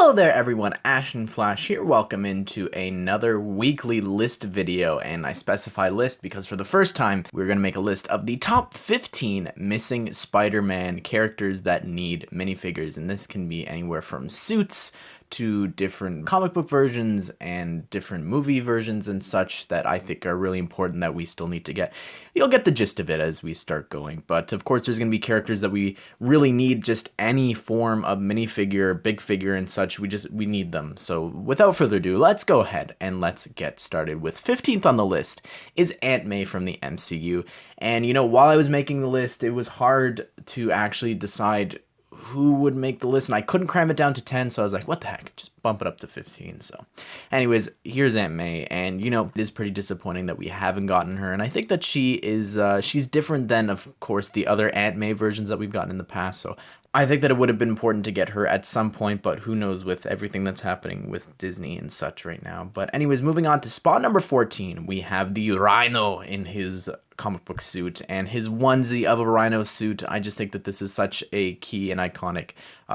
Hello there everyone, Ashnflash here. Welcome into another weekly list video, and I specify list because for the first time we're going to make a list of the top 15 missing Spider-Man characters that need minifigures, and this can be anywhere from suits to different comic book versions and different movie versions and such that I think are really important that we still need to get. You'll get the gist of it as we start going, but of course there's going to be characters that we really need just any form of minifigure, big figure and such. We need them. So without further ado, let's go ahead and let's get started with 15th on the list is Aunt May from the MCU. And you know, while I was making the list, it was hard to actually decide who would make the list, and I couldn't cram it down to 10, so I was like, what the heck, just bump it up to 15. So anyways, here's Aunt May, and you know, it is pretty disappointing that we haven't gotten her, and I think that she is she's different than, of course, the other Aunt May versions that we've gotten in the past. So I think that it would have been important to get her at some point, but who knows with everything that's happening with Disney and such right now. But anyways, moving on to spot number 14, we have the RHINO in his comic book suit and his onesie of a RHINO suit. I just think that this is such a key and iconic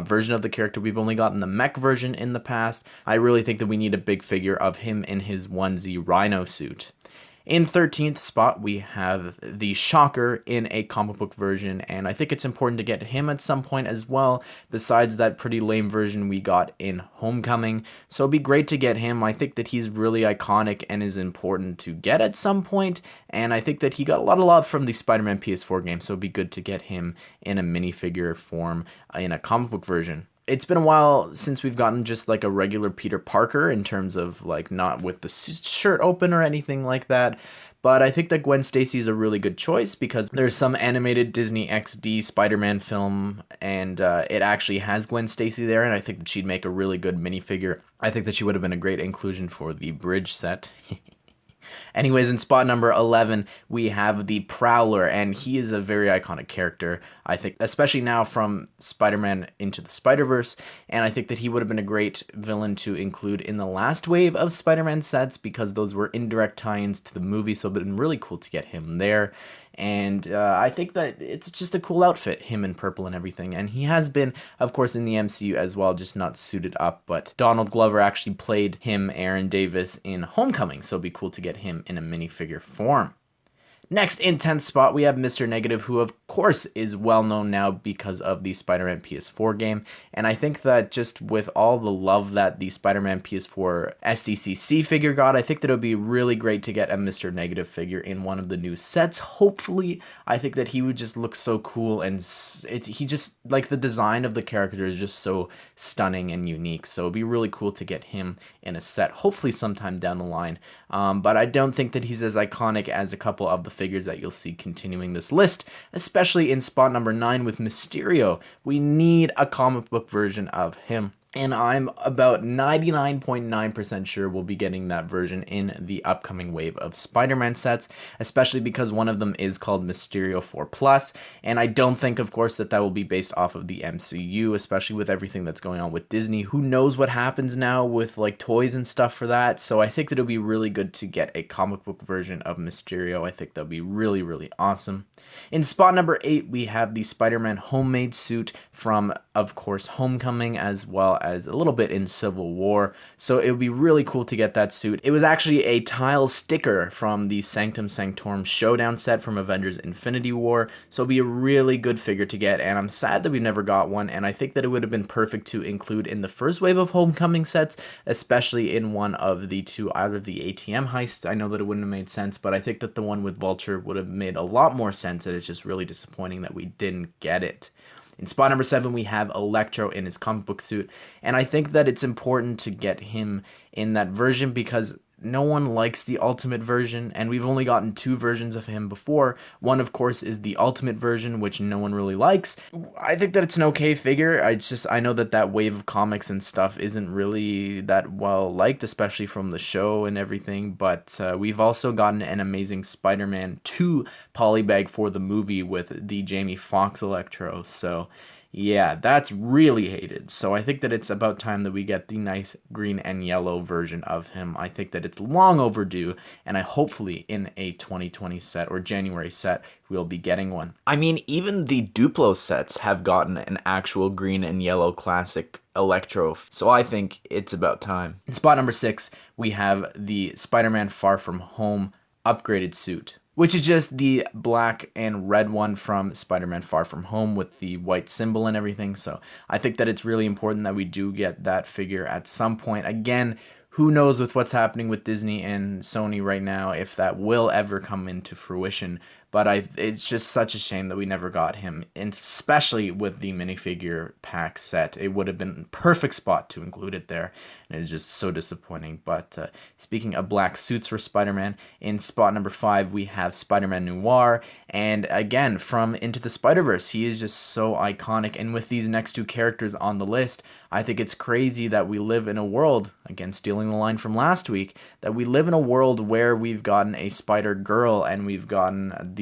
version of the character. We've only gotten the mech version in the past. I really think that we need a big figure of him in his onesie RHINO suit. In 13th spot, we have the Shocker in a comic book version, and I think it's important to get him at some point as well, besides that pretty lame version we got in Homecoming. So it'd be great to get him. I think that he's really iconic and is important to get at some point, and I think that he got a lot of love from the Spider-Man PS4 game, so it'd be good to get him in a minifigure form in a comic book version. It's been a while since we've gotten just like a regular Peter Parker in terms of like not with the shirt open or anything like that. But I think that Gwen Stacy is a really good choice because there's some animated Disney XD Spider-Man film and it actually has Gwen Stacy there, and I think that she'd make a really good minifigure. I think that she would have been a great inclusion for the bridge set. Anyways, in spot number 11, we have the Prowler, and he is a very iconic character, I think, especially now from Spider-Man Into the Spider-Verse, and I think that he would have been a great villain to include in the last wave of Spider-Man sets because those were indirect tie-ins to the movie, so it would have been really cool to get him there. And I think that it's just a cool outfit, him in purple and everything. And he has been, of course, in the MCU as well, just not suited up. But Donald Glover actually played him, Aaron Davis, in Homecoming, so it'd be cool to get him in a minifigure form. Next, in 10th spot, we have Mr. Negative, who of course is well known now because of the Spider-Man PS4 game. And I think that just with all the love that the Spider-Man PS4 STCC figure got, I think that it would be really great to get a Mr. Negative figure in one of the new sets. Hopefully, I think that he would just look so cool, and he just, like, the design of the character is just so stunning and unique. So it'd be really cool to get him in a set, hopefully sometime down the line. But I don't think that he's as iconic as a couple of the figures that you'll see continuing this list, especially in spot number 9 with Mysterio. We need a comic book version of him. And I'm about 99.9% sure we'll be getting that version in the upcoming wave of Spider-Man sets, especially because one of them is called Mysterio 4+, and I don't think, of course, that will be based off of the MCU, especially with everything that's going on with Disney. Who knows what happens now with, like, toys and stuff for that, so I think that it'll be really good to get a comic book version of Mysterio. I think that'll be really, really awesome. In spot number 8, we have the Spider-Man homemade suit from, of course, Homecoming, as well as a little bit in Civil War, so it would be really cool to get that suit. It was actually a tile sticker from the Sanctum Sanctorum Showdown set from Avengers Infinity War, so it'd be a really good figure to get, and I'm sad that we never got one, and I think that it would have been perfect to include in the first wave of Homecoming sets, especially in one of the two, either the ATM heists. I know that it wouldn't have made sense, but I think that the one with Vulture would have made a lot more sense, and it's just really disappointing that we didn't get it. In spot number 7, we have Electro in his comic book suit, and I think that it's important to get him in that version because no one likes the Ultimate version, and we've only gotten 2 versions of him before. One, of course, is the Ultimate version, which no one really likes. I think that it's an okay figure. I know that wave of comics and stuff isn't really that well liked, especially from the show and everything, but we've also gotten an Amazing Spider-Man 2 polybag for the movie with the Jamie Foxx Electro, so Yeah, that's really hated. So I think that it's about time that we get the nice green and yellow version of him. I think that it's long overdue, and I hopefully in a 2020 set or January set, we'll be getting one. I mean, even the Duplo sets have gotten an actual green and yellow classic Electro, so I think it's about time. In spot number 6, we have the Spider-Man Far From Home upgraded suit, which is just the black and red one from Spider-Man Far From Home with the white symbol and everything. So I think that it's really important that we do get that figure at some point. Again, who knows with what's happening with Disney and Sony right now if that will ever come into fruition. But it's just such a shame that we never got him, and especially with the minifigure pack set. It would have been a perfect spot to include it there, and it's just so disappointing. But speaking of black suits for Spider-Man, in spot number 5, we have Spider-Man Noir, and again, from Into the Spider-Verse, he is just so iconic, and with these next 2 characters on the list, I think it's crazy that we live in a world, again, stealing the line from last week, that we live in a world where we've gotten a Spider-Girl, and we've gotten the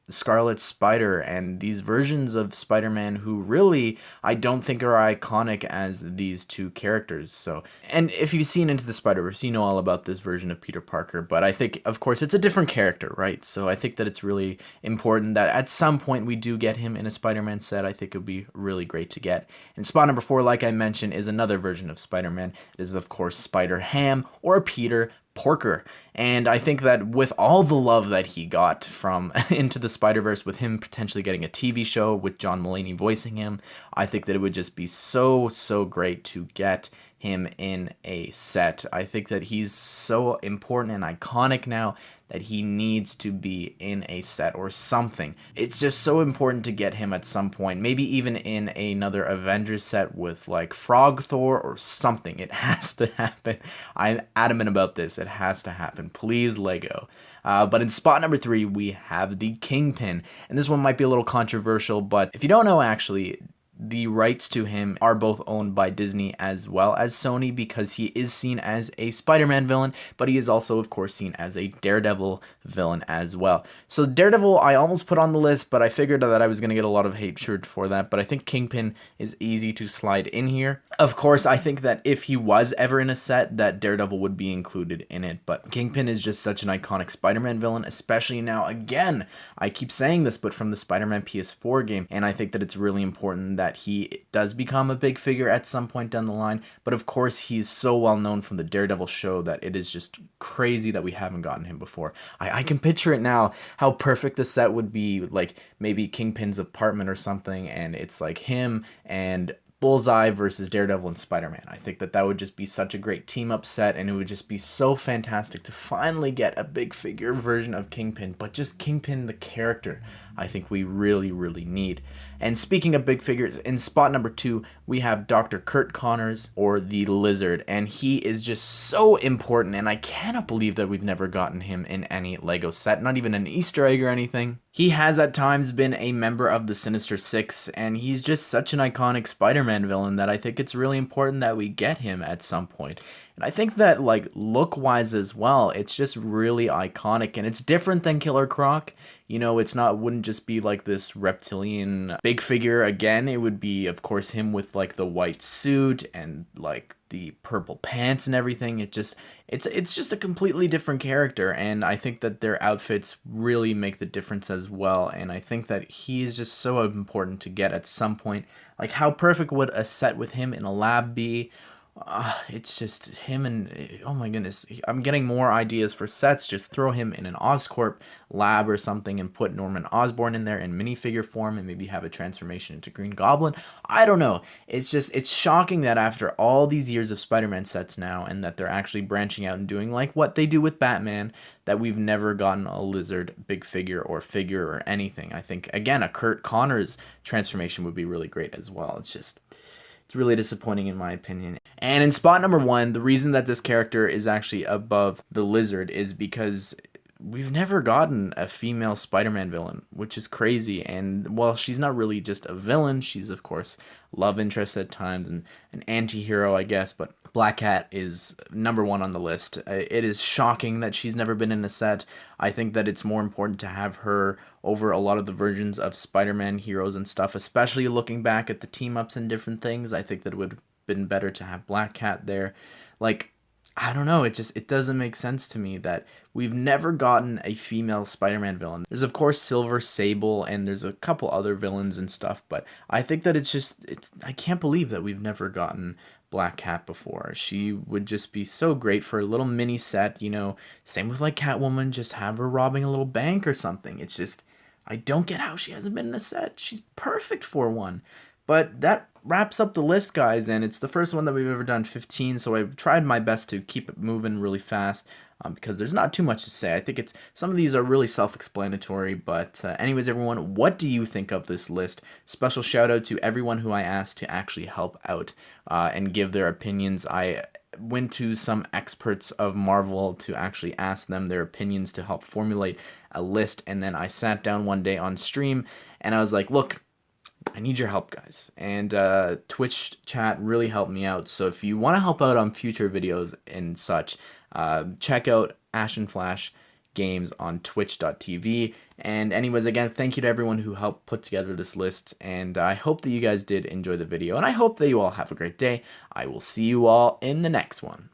Scarlet Spider, and these versions of Spider-Man who really I don't think are iconic as these 2 characters. So, and if you've seen Into the Spider-Verse, you know all about this version of Peter Parker, but I think, of course, it's a different character, right? So I think that it's really important that at some point we do get him in a Spider-Man set. I think it would be really great to get. And spot number 4, like I mentioned, is another version of Spider-Man. It is, of course, Spider-Ham or Peter Porker. And I think that with all the love that he got from Into the Spider-Verse, with him potentially getting a TV show with John Mulaney voicing him, I think that it would just be so great to get him in a set. I think that he's so important and iconic now that he needs to be in a set or something. It's just so important to get him at some point, maybe even in another Avengers set with like Frog Thor or something. It has to happen. I'm adamant about this. It has to happen. Please, Lego. But in spot number 3, we have the Kingpin. And this one might be a little controversial, but if you don't know, actually, the rights to him are both owned by Disney as well as Sony, because he is seen as a Spider-Man villain, but he is also, of course, seen as a Daredevil villain as well. So Daredevil, I almost put on the list, but I figured that I was going to get a lot of hate for that, but I think Kingpin is easy to slide in here. Of course, I think that if he was ever in a set, that Daredevil would be included in it, but Kingpin is just such an iconic Spider-Man villain, especially now, again, I keep saying this, but from the Spider-Man PS4 game, and I think that it's really important that he does become a big figure at some point down the line. But of course, he's so well known from the Daredevil show that it is just crazy that we haven't gotten him before. I can picture it now, how perfect a set would be, like maybe Kingpin's apartment or something, and it's like him and Bullseye versus Daredevil and Spider-Man. I think that would just be such a great team-up set, and it would just be so fantastic to finally get a big figure version of Kingpin, but just Kingpin the character, I think we really need. And speaking of big figures, in spot number 2, we have Dr. Kurt Connors, or the Lizard, and he is just so important, and I cannot believe that we've never gotten him in any LEGO set, not even an Easter egg or anything. He has at times been a member of the Sinister Six, and he's just such an iconic Spider-Man villain that I think it's really important that we get him at some point. And I think that, like, look-wise as well, it's just really iconic, and it's different than Killer Croc. You know, wouldn't just be like this reptilian big figure again. It would be, of course, him with like the white suit and like the purple pants and everything. It's just a completely different character, and I think that their outfits really make the difference as well. And I think that he is just so important to get at some point. Like, how perfect would a set with him in a lab be? It's just him, and oh my goodness, I'm getting more ideas for sets. Just throw him in an Oscorp lab or something and put Norman Osborn in there in minifigure form, and maybe have a transformation into Green Goblin. I don't know. It's shocking that after all these years of Spider-Man sets now, and that they're actually branching out and doing like what they do with Batman, that we've never gotten a Lizard big figure or anything. I think, again, a Kurt Connors transformation would be really great as well. It's really disappointing in my opinion. And in spot number 1, the reason that this character is actually above the Lizard is because we've never gotten a female Spider-Man villain, which is crazy. And well, she's not really just a villain. She's of course love interest at times and an anti-hero, I guess. But Black Cat is #1 on the list. It is shocking that she's never been in a set. I think that it's more important to have her over a lot of the versions of Spider-Man heroes and stuff, especially looking back at the team-ups and different things. I think that it would have been better to have Black Cat there. Like, I don't know, it doesn't make sense to me that we've never gotten a female Spider-Man villain. There's of course Silver Sable and there's a couple other villains and stuff, but I think that I can't believe that we've never gotten Black Cat before. She would just be so great for a little mini set, you know, same with like Catwoman, just have her robbing a little bank or something. It's just, I don't get how she hasn't been in a set. She's perfect for one. But that wraps up the list, guys, and it's the first one that we've ever done 15, so I've tried my best to keep it moving really fast because there's not too much to say. I think some of these are really self-explanatory, but anyways, everyone, what do you think of this list? Special shout out to everyone who I asked to actually help out and give their opinions. I went to some experts of Marvel to actually ask them their opinions to help formulate a list, and then I sat down one day on stream and I was like, look, I need your help, guys. And Twitch chat really helped me out. So if you want to help out on future videos and such, check out Ashnflash Games on twitch.tv. And anyways, again, thank you to everyone who helped put together this list. And I hope that you guys did enjoy the video. And I hope that you all have a great day. I will see you all in the next one.